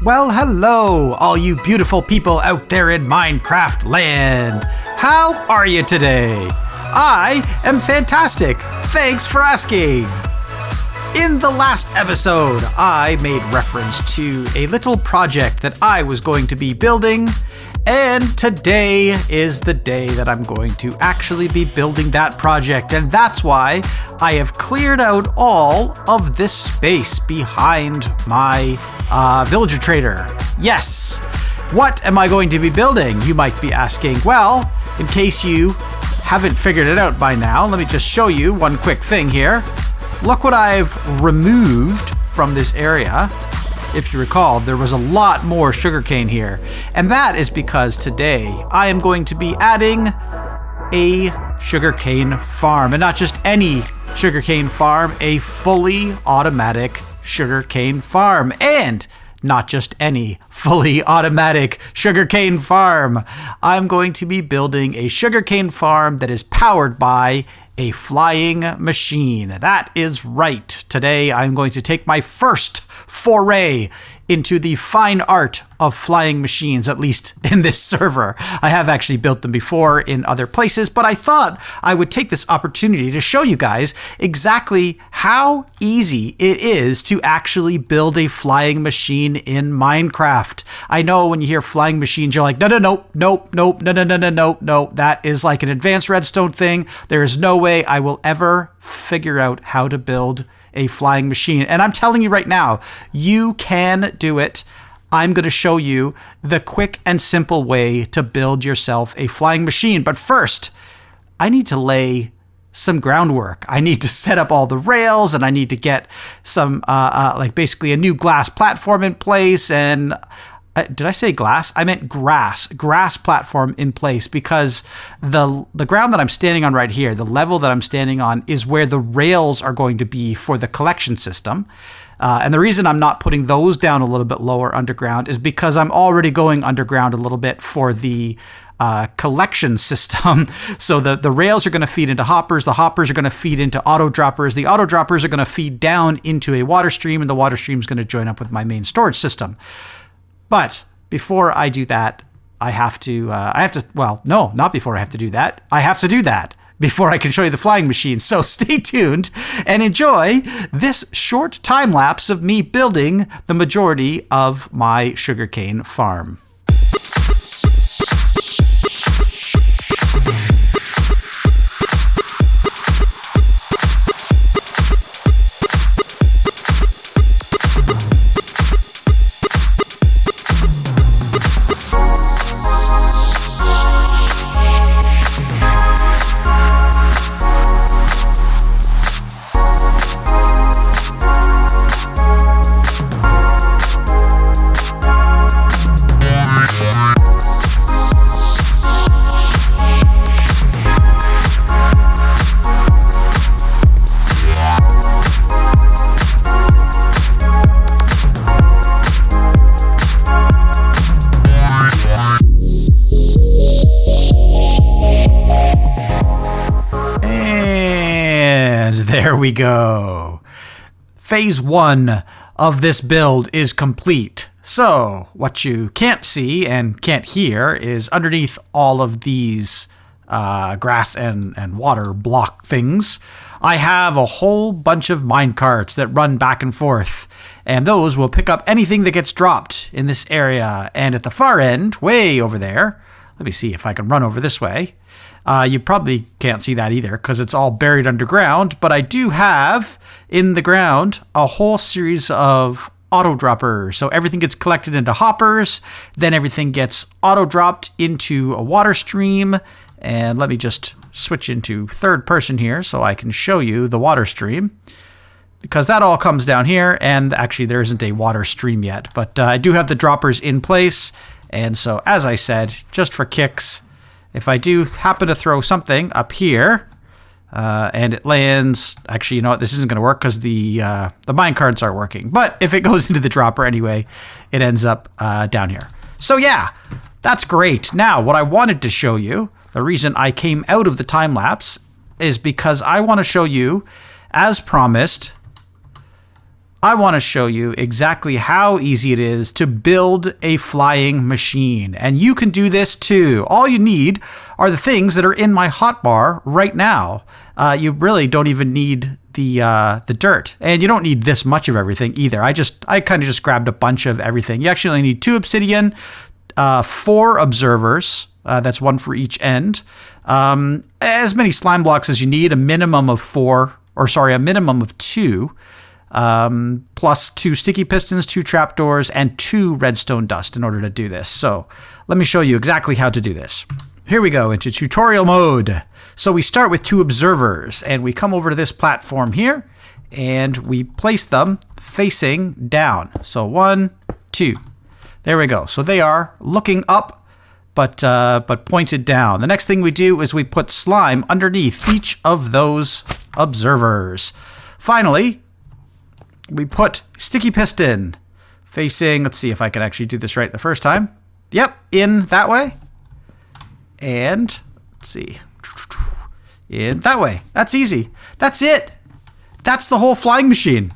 Well, hello, all you beautiful people out there in Minecraft land. How are you today? I am fantastic. Thanks for asking. In the last episode, I made reference to a little project that I was going to be building, and today is the day that I'm going to actually be building that project, and that's why I have cleared out all of this space behind my villager trader. Yes! What am I going to be building? You might be asking. Well, in case you haven't figured it out by now, let me just show you one quick thing here. Look what I've removed from this area. If you recall, there was a lot more sugarcane here. And that is because today I am going to be adding a sugarcane farm. And not just any sugarcane farm, a fully automatic sugarcane farm. And not just any fully automatic sugarcane farm. I'm going to be building a sugarcane farm that is powered by a flying machine. That is right. Today I'm going to take my first foray into the fine art of flying machines, at least in this server. I have actually built them before in other places, but I thought I would take this opportunity to show you guys exactly how easy it is to actually build a flying machine in Minecraft. I know when you hear flying machines, you're like, no, that is like an advanced redstone thing. There is no way I will ever figure out how to build a flying machine. And I'm telling you right now, you can do it. I'm going to show you the quick and simple way to build yourself a flying machine. But first, I need to lay some groundwork. I need to set up all the rails, and I need to get some, like basically a new glass platform in place. And did I say glass? I meant grass platform in place, because the ground that I'm standing on right here, the level that I'm standing on, is where the rails are going to be for the collection system. And the reason I'm not putting those down a little bit lower underground is because I'm already going underground a little bit for the collection system. So the rails are going to feed into hoppers. The hoppers are going to feed into auto droppers. The auto droppers are going to feed down into a water stream, and the water stream is going to join up with my main storage system. But before I do that, I have to do that before I can show you the flying machine. So stay tuned and enjoy this short time lapse of me building the majority of my sugarcane farm. There we go. Phase 1 of this build is complete. So what you can't see and can't hear is underneath all of these grass and water block things, I have a whole bunch of minecarts that run back and forth, and those will pick up anything that gets dropped in this area. And at the far end, way over there, let me see if I can run over this way. You probably can't see that either because it's all buried underground, but I do have in the ground a whole series of auto droppers. So everything gets collected into hoppers, then everything gets auto dropped into a water stream. And let me just switch into third person here so I can show you the water stream, because that all comes down here, and actually there isn't a water stream yet, but I do have the droppers in place. And so, as I said, just for kicks, if I do happen to throw something up here, and it lands, actually, you know what, this isn't going to work because the minecarts aren't working. But if it goes into the dropper anyway, it ends up down here. So yeah, that's great. Now, what I wanted to show you, the reason I came out of the time lapse, is because I want to show you, as promised, I want to show you exactly how easy it is to build a flying machine. And you can do this too. All you need are the things that are in my hotbar right now. You really don't even need the dirt. And you don't need this much of everything either. I kind of just grabbed a bunch of everything. You actually only need 2 obsidian, 4 observers. That's 1 for each end. As many slime blocks as you need, a minimum of 2. Plus 2 sticky pistons, 2 trapdoors, and 2 redstone dust in order to do this. So let me show you exactly how to do this. Here we go into tutorial mode. So we start with 2 observers, and we come over to this platform here, and we place them facing down. So 1, 2. There we go. So they are looking up, but pointed down. The next thing we do is we put slime underneath each of those observers. Finally, we put sticky piston facing, let's see if I can actually do this right the first time. Yep, in that way. And let's see, in that way. That's easy. That's it. That's the whole flying machine.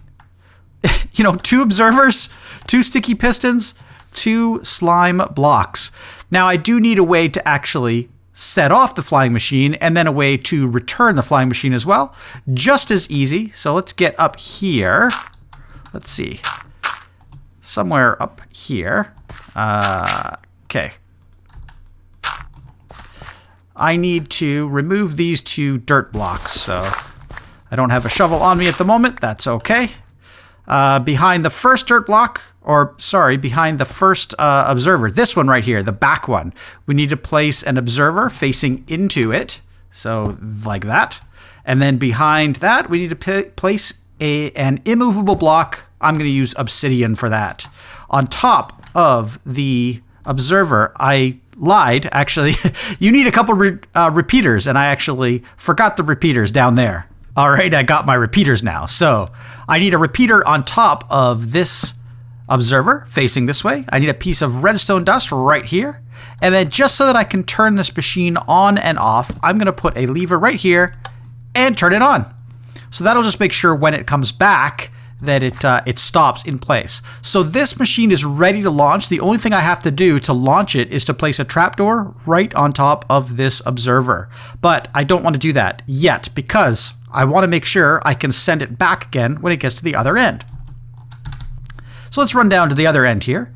2 observers, 2 sticky pistons, 2 slime blocks. Now I do need a way to actually set off the flying machine and then a way to return the flying machine as well. Just as easy. So let's get up here. Let's see, somewhere up here. Okay. I need to remove these 2 dirt blocks, so I don't have a shovel on me at the moment. That's okay. Behind the first dirt block, behind the first observer, this one right here, the back one, we need to place an observer facing into it, so like that. And then behind that, we need to place an immovable block. I'm going to use obsidian for that. On top of the observer, I lied. Actually, you need a couple repeaters, and I actually forgot the repeaters down there. All right, I got my repeaters now. So I need a repeater on top of this observer facing this way. I need a piece of redstone dust right here. And then just so that I can turn this machine on and off, I'm going to put a lever right here and turn it on. So that'll just make sure when it comes back that it stops in place. So this machine is ready to launch. The only thing I have to do to launch it is to place a trapdoor right on top of this observer. But I don't want to do that yet because I want to make sure I can send it back again when it gets to the other end. So let's run down to the other end here,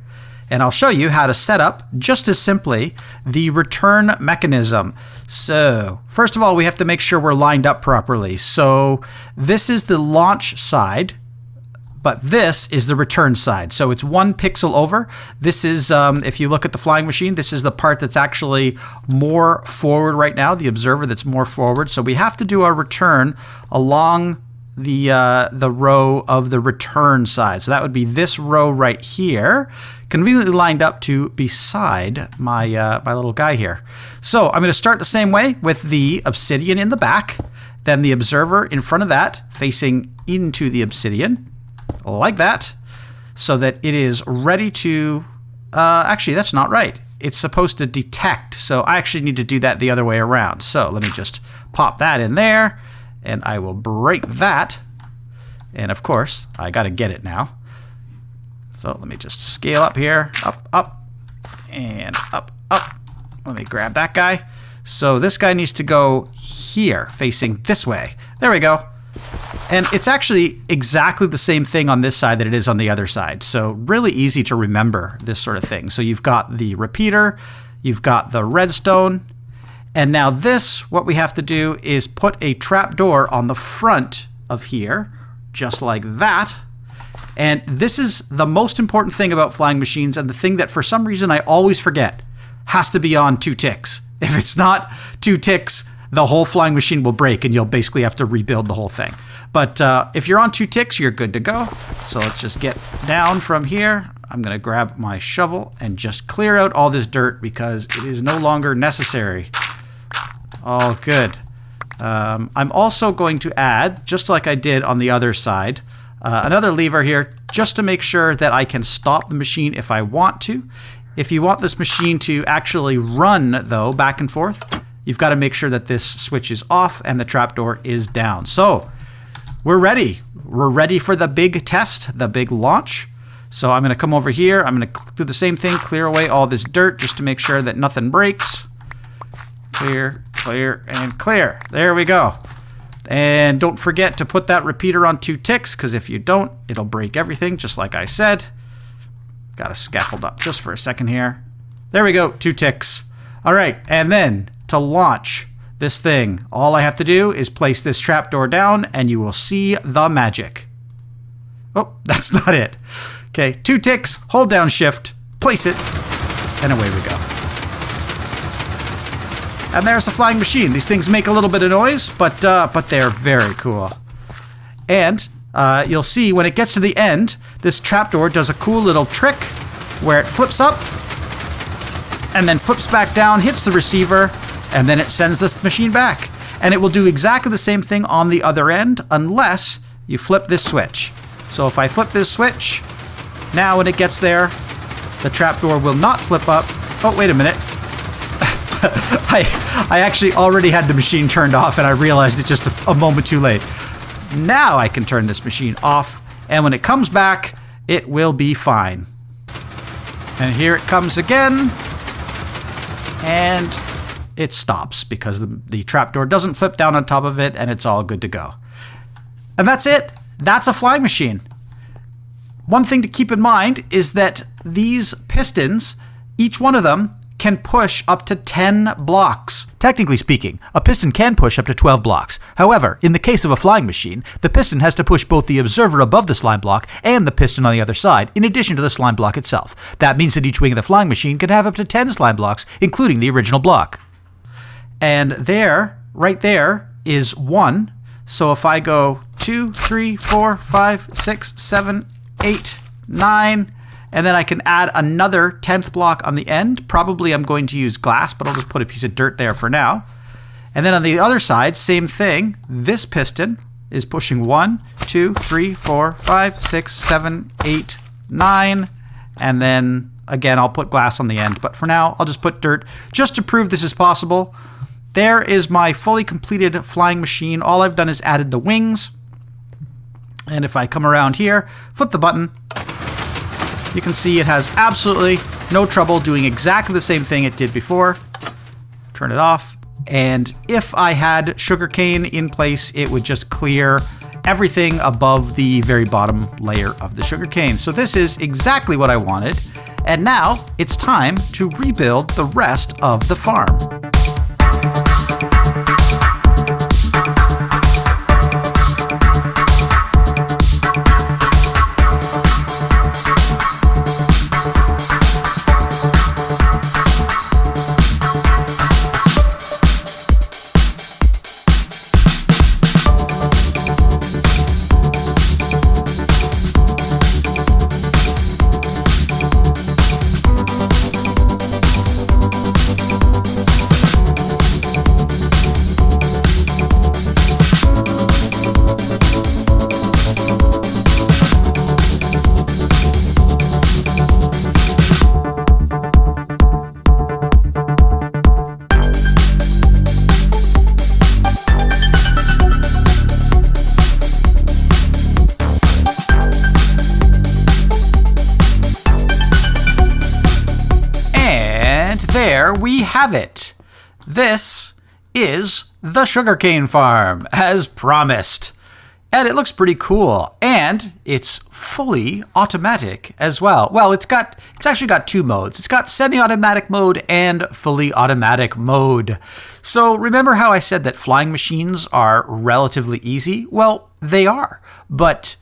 and I'll show you how to set up, just as simply, the return mechanism. So first of all, we have to make sure we're lined up properly. So this is the launch side, but this is the return side. So it's 1 pixel over. This is, if you look at the flying machine, this is the part that's actually more forward right now, the observer that's more forward. So we have to do our return along the row of the return side. So that would be this row right here, conveniently lined up to beside my my little guy here. So I'm going to start the same way with the obsidian in the back, then the observer in front of that facing into the obsidian, like that, so that it is ready to, actually that's not right. It's supposed to detect, so I actually need to do that the other way around. So let me just pop that in there, and I will break that. And of course, I got to get it now. So let me just scale up here, up, and up. Let me grab that guy. So this guy needs to go here, facing this way. There we go. And it's actually exactly the same thing on this side that it is on the other side. So really easy to remember this sort of thing. So you've got the repeater, you've got the redstone, and now this, what we have to do is put a trapdoor on the front of here, just like that. And this is the most important thing about flying machines, and the thing that for some reason I always forget, has to be on 2 ticks. If it's not 2 ticks, the whole flying machine will break and you'll basically have to rebuild the whole thing. But if you're on 2 ticks, you're good to go. So let's just get down from here. I'm going to grab my shovel and just clear out all this dirt because it is no longer necessary. All good. I'm also going to add, just like I did on the other side, another lever here just to make sure that I can stop the machine if I want to. If you want this machine to actually run, though, back and forth, you've got to make sure that this switch is off and the trapdoor is down. So we're ready. we're ready for the big test, the big launch. So I'm going to come over here. I'm going to do the same thing, clear away all this dirt just to make sure that nothing breaks. Clear, clear, and clear. There we go. And don't forget to put that repeater on 2 ticks, because if you don't, it'll break everything, just like I said. Got to scaffold up just for a second here. There we go, 2 ticks. All right, and then to launch this thing, all I have to do is place this trapdoor down, and you will see the magic. Oh, that's not it. Okay, 2 ticks, hold down shift, place it, and away we go. And there's the flying machine. These things make a little bit of noise, but they're very cool. And you'll see when it gets to the end, this trapdoor does a cool little trick where it flips up and then flips back down, hits the receiver, and then it sends this machine back. And it will do exactly the same thing on the other end unless you flip this switch. So if I flip this switch, now when it gets there, the trapdoor will not flip up. Oh, wait a minute. I actually already had the machine turned off, and I realized it just a moment too late. Now I can turn this machine off, and when it comes back, it will be fine. And here it comes again, and it stops because the trapdoor doesn't flip down on top of it, and it's all good to go. And that's it. That's a flying machine. One thing to keep in mind is that these pistons, each one of them, can push up to 10 blocks. Technically speaking, a piston can push up to 12 blocks. However, in the case of a flying machine, the piston has to push both the observer above the slime block and the piston on the other side, in addition to the slime block itself. That means that each wing of the flying machine can have up to 10 slime blocks, including the original block. And there, right there, is 1. So if I go 2, 3, 4, 5, 6, 7, 8, 9... and then I can add another 10th block on the end. Probably I'm going to use glass, but I'll just put a piece of dirt there for now. And then on the other side, same thing. This piston is pushing 1, 2, 3, 4, 5, 6, 7, 8, 9. And then again, I'll put glass on the end. But for now, I'll just put dirt just to prove this is possible. There is my fully completed flying machine. All I've done is added the wings. And if I come around here, flip the button, you can see it has absolutely no trouble doing exactly the same thing it did before. Turn it off. And if I had sugarcane in place, it would just clear everything above the very bottom layer of the sugarcane. So this is exactly what I wanted. And now it's time to rebuild the rest of the farm. There we have it. This is the sugarcane farm, as promised. And it looks pretty cool. And it's fully automatic as well. Well, it's actually got 2 modes. It's got semi-automatic mode and fully automatic mode. So remember how I said that flying machines are relatively easy? Well, they are. But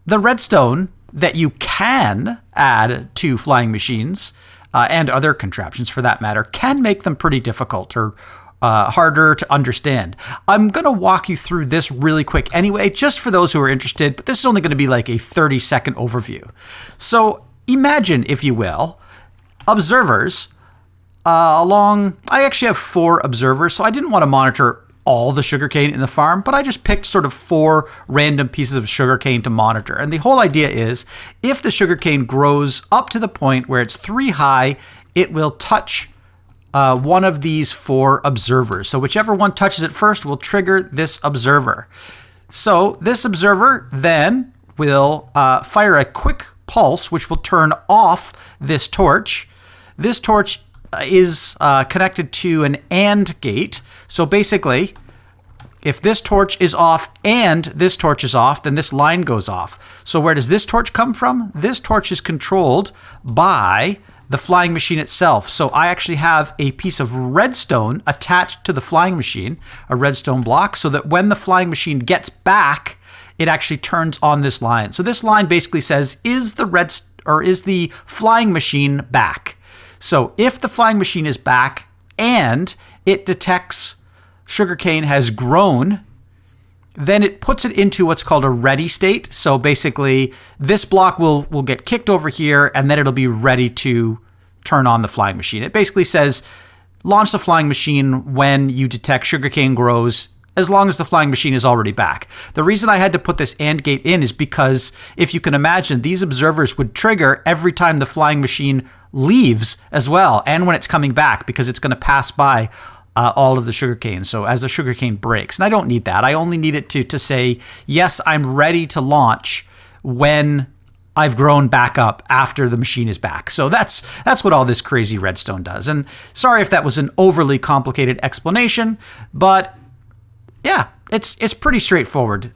the redstone that you can add to flying machines, and other contraptions for that matter, can make them pretty difficult or harder to understand. I'm going to walk you through this really quick anyway, just for those who are interested, but this is only going to be like a 30-second overview. So imagine, if you will, observers I actually have 4 observers, so I didn't want to monitor all the sugarcane in the farm, but I just picked sort of 4 random pieces of sugarcane to monitor. And the whole idea is, if the sugarcane grows up to the point where it's 3 high, it will touch one of these 4 observers. So whichever one touches it first will trigger this observer. So this observer then will fire a quick pulse, which will turn off this torch. This torch is connected to an AND gate. So basically, if this torch is off and this torch is off, then this line goes off. So where does this torch come from? This torch is controlled by the flying machine itself. So I actually have a piece of redstone attached to the flying machine, a redstone block, so that when the flying machine gets back, it actually turns on this line. So this line basically says, is the flying machine back? So if the flying machine is back and it detects sugarcane has grown, then it puts it into what's called a ready state. So basically, this block will get kicked over here, and then it'll be ready to turn on the flying machine. It basically says, launch the flying machine when you detect sugarcane grows, as long as the flying machine is already back. The reason I had to put this AND gate in is because, if you can imagine, these observers would trigger every time the flying machine leaves as well, and when it's coming back, because it's going to pass by all of the sugarcane. So as the sugarcane breaks, and I don't need that. I only need it to say, yes, I'm ready to launch when I've grown back up after the machine is back. So that's what all this crazy redstone does. And sorry if that was an overly complicated explanation, but yeah, it's pretty straightforward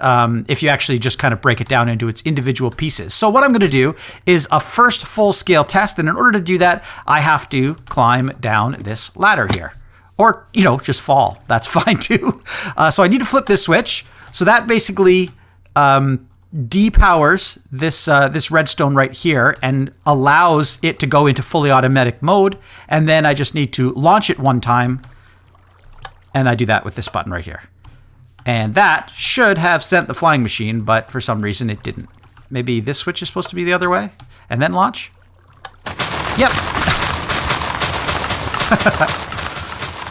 if you actually just kind of break it down into its individual pieces. So what I'm going to do is a first full-scale test, and in order to do that, I have to climb down this ladder here. Or, just fall. That's fine too. So I need to flip this switch. So that basically depowers this redstone right here and allows it to go into fully automatic mode. And then I just need to launch it one time. And I do that with this button right here. And that should have sent the flying machine, but for some reason it didn't. Maybe this switch is supposed to be the other way? And then launch? Yep.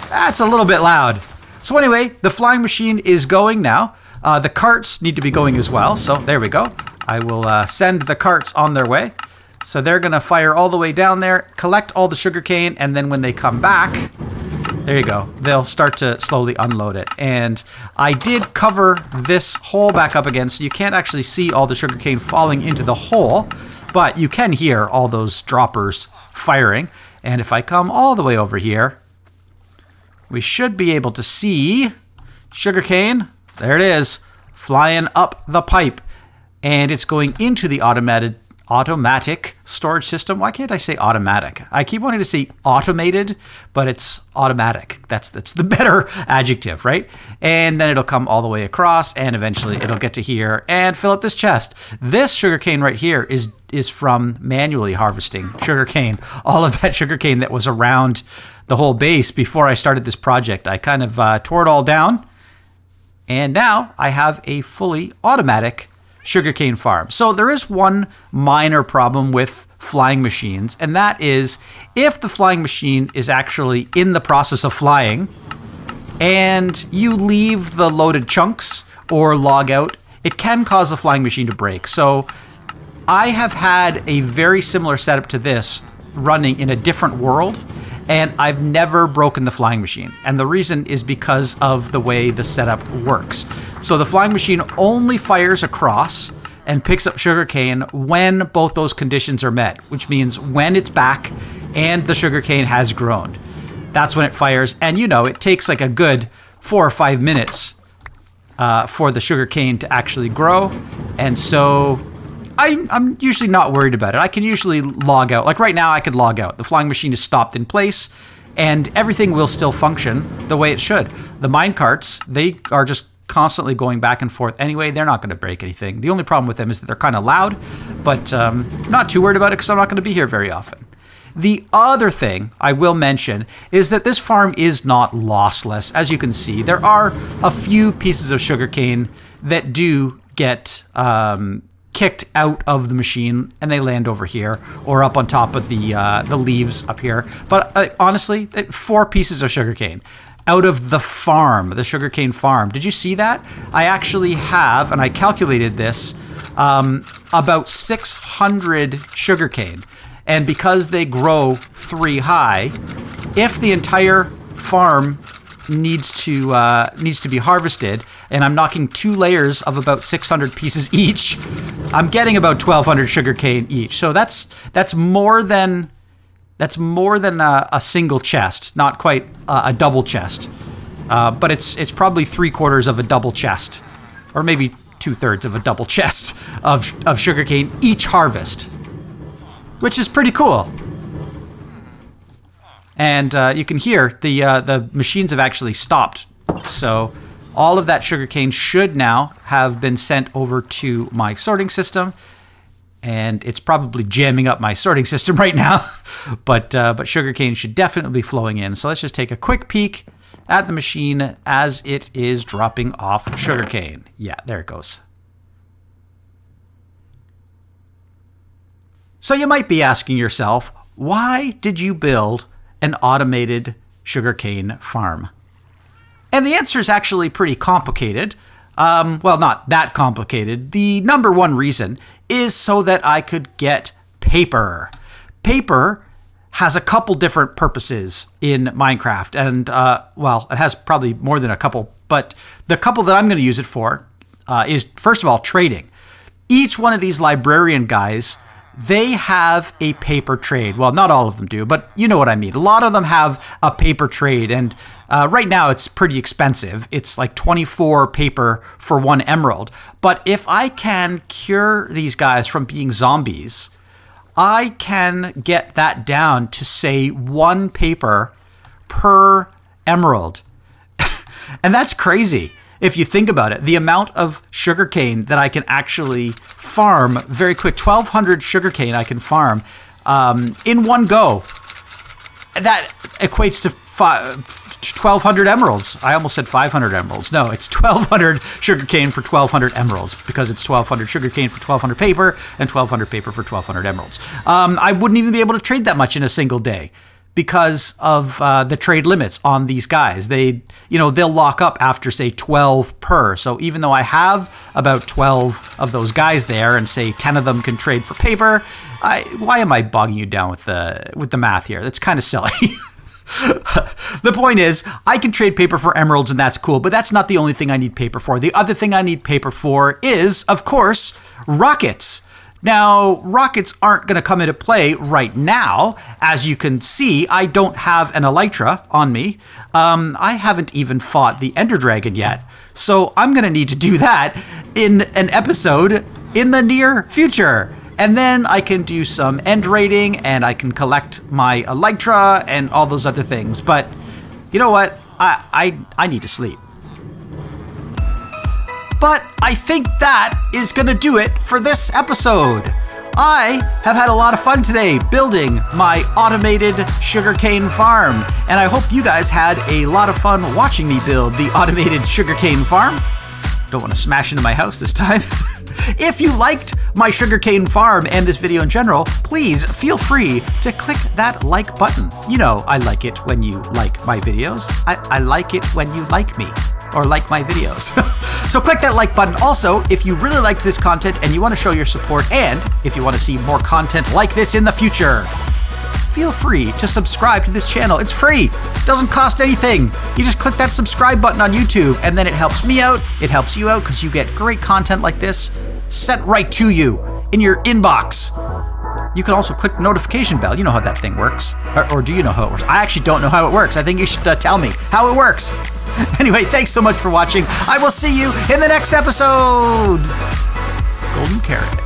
That's a little bit loud. So anyway, the flying machine is going now. The carts need to be going as well. So there we go. I will send the carts on their way. So they're going to fire all the way down there, collect all the sugarcane, and then when they come back, there you go. They'll start to slowly unload it. And I did cover this hole back up again, so you can't actually see all the sugarcane falling into the hole, but you can hear all those droppers firing. And if I come all the way over here, we should be able to see sugarcane. There it is, flying up the pipe. And it's going into the automatic storage system. Why can't I say automatic? I keep wanting to say automated, but it's automatic. That's the better adjective, right? And then it'll come all the way across, and eventually it'll get to here and fill up this chest. This sugarcane right here is from manually harvesting sugarcane. All of that sugarcane that was around the whole base before I started this project. I kind of tore it all down, and now I have a fully automatic sugarcane farm. So there is one minor problem with flying machines, and that is if the flying machine is actually in the process of flying and you leave the loaded chunks or log out, it can cause the flying machine to break. So I have had a very similar setup to this running in a different world, and I've never broken the flying machine. And the reason is because of the way the setup works. So the flying machine only fires across and picks up sugarcane when both those conditions are met, which means when it's back and the sugarcane has grown. That's when it fires. And it takes like a good 4 or 5 minutes for the sugarcane to actually grow. And so I'm usually not worried about it. I can usually log out. Like right now, I could log out. The flying machine is stopped in place, and everything will still function the way it should. The mine carts, they are just constantly going back and forth anyway. They're not going to break anything. The only problem with them is that they're kind of loud, but not too worried about it because I'm not going to be here very often. The other thing I will mention is that this farm is not lossless. As you can see, there are a few pieces of sugarcane that do get kicked out of the machine, and they land over here or up on top of the leaves up here. But honestly, 4 pieces of sugarcane out of the farm, the sugarcane farm. Did you see that? I actually have, and I calculated this, about 600 sugarcane. And because they grow 3 high, if the entire farm needs to be harvested, and I'm knocking 2 layers of about 600 pieces each, I'm getting about 1,200 sugarcane each. So that's more than a single chest, not quite a double chest, but it's probably 3/4 of a double chest, or maybe 2/3 of a double chest of sugarcane each harvest, which is pretty cool. And you can hear the machines have actually stopped. So all of that sugarcane should now have been sent over to my sorting system. And it's probably jamming up my sorting system right now. but sugarcane should definitely be flowing in. So let's just take a quick peek at the machine as it is dropping off sugarcane. Yeah, there it goes. So you might be asking yourself, why did you build an automated sugarcane farm? And the answer is actually pretty complicated. Well, not that complicated. The number one reason is so that I could get paper. Paper has a couple different purposes in Minecraft. And, well, it has probably more than a couple. But the couple that I'm going to use it for is, first of all, trading. Each one of these librarian guys, they have a paper trade. Well, not all of them do, but you know what I mean. A lot of them have a paper trade, and right now it's pretty expensive. It's like 24 paper for 1 emerald. But if I can cure these guys from being zombies, I can get that down to, say, 1 paper per emerald. And that's crazy. If you think about it, the amount of sugarcane that I can actually farm very quick, 1,200 sugarcane I can farm in one go. That equates to 1,200 emeralds. I almost said 500 emeralds. No, it's 1,200 sugarcane for 1,200 emeralds, because it's 1,200 sugarcane for 1,200 paper and 1,200 paper for 1,200 emeralds. I wouldn't even be able to trade that much in a single day, because of the trade limits on these guys. They'll lock up after, say, 12 per. So even though I have about 12 of those guys there, and say 10 of them can trade for paper, why am I bogging you down with the math here? That's kind of silly. The point is, I can trade paper for emeralds, and that's cool, but that's not the only thing I need paper for. The other thing I need paper for is, of course, rockets. Now, rockets aren't going to come into play right now. As you can see, I don't have an elytra on me. I haven't even fought the Ender Dragon yet. So I'm going to need to do that in an episode in the near future. And then I can do some end raiding, and I can collect my elytra and all those other things. But you know what? I need to sleep. But I think that is going to do it for this episode. I have had a lot of fun today building my automated sugarcane farm, and I hope you guys had a lot of fun watching me build the automated sugarcane farm. Don't want to smash into my house this time. If you liked my sugarcane farm and this video in general, please feel free to click that like button. You know I like it when you like my videos. I like it when you like me, or like my videos. So click that like button. Also, if you really liked this content and you want to show your support, and if you want to see more content like this in the future, feel free to subscribe to this channel. It's free. It doesn't cost anything. You just click that subscribe button on YouTube, and then it helps me out. It helps you out, because you get great content like this sent right to you in your inbox. You can also click the notification bell. You know how that thing works. Or do you know how it works? I actually don't know how it works. I think you should tell me how it works. Anyway, thanks so much for watching. I will see you in the next episode. Golden Carrot.